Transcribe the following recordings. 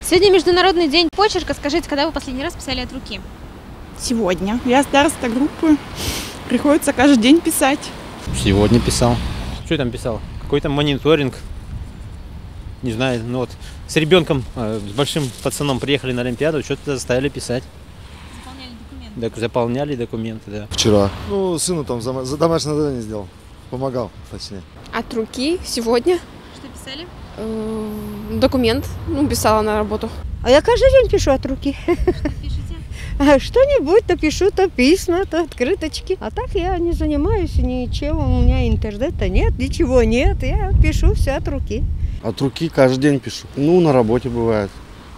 Сегодня Международный день почерка. Скажите, когда вы последний раз писали от руки? Сегодня. Я староста группы. Приходится каждый день писать. Сегодня писал. Что я там писал? Какой-то мониторинг. Не знаю, ну вот с ребенком, с большим пацаном приехали на Олимпиаду, что-то заставили писать. Заполняли документы. Так, заполняли документы, да. Вчера. Ну, сыну там за домашнее задание сделал. Помогал, точнее. От руки сегодня. Что писали? Документ. Писала на работу. А я каждый день пишу от руки. Что пишете? Что-нибудь, то пишу, то письма, то открыточки. А так я не занимаюсь ничем, у меня интернета нет, ничего нет. Я пишу все от руки. От руки каждый день пишу. Ну, на работе бывает.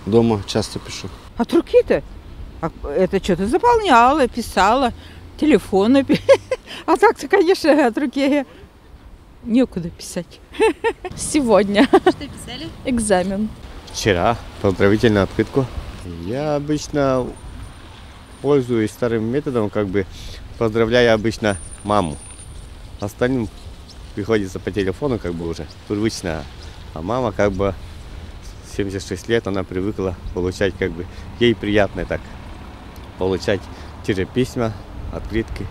Дома часто пишу. От руки-то? Это что-то заполняла, писала, телефоны. А так-то, конечно, от руки некуда писать. Сегодня Что писали? экзамен. Вчера поздравительную открытку. Я обычно пользуюсь старым методом, поздравляю обычно маму. Остальным приходится по телефону, уже привычно. А мама 76 лет, она привыкла получать, ей приятно так получать те же письма, открытки,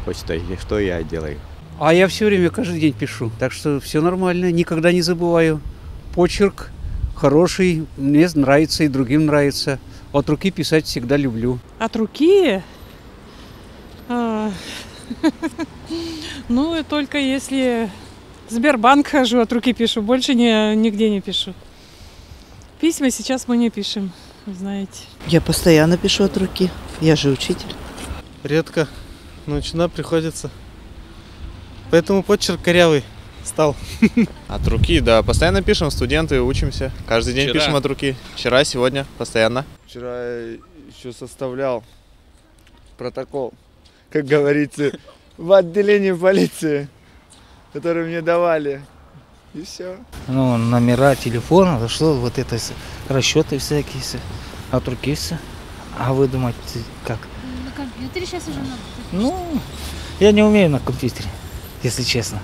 почтой, что я делаю. А я все время, каждый день пишу, так что все нормально, никогда не забываю. Почерк хороший, мне нравится и другим нравится. От руки писать всегда люблю. От руки? Ну, только если в Сбербанк хожу, от руки пишу. Больше нигде не пишу. Письма сейчас мы не пишем, знаете. Я постоянно пишу от руки. Я же учитель. Редко, но иногда приходится. Поэтому почерк корявый стал. От руки, да. Постоянно пишем, студенты, учимся. Каждый день пишем от руки. Вчера, сегодня, постоянно. Вчера я еще составлял протокол, как говорится, в отделении полиции, который мне давали. И все. Номера телефона, что расчеты всякие, от руки все. А вы думаете, как? На компьютере сейчас уже много. Я не умею на компьютере, если честно.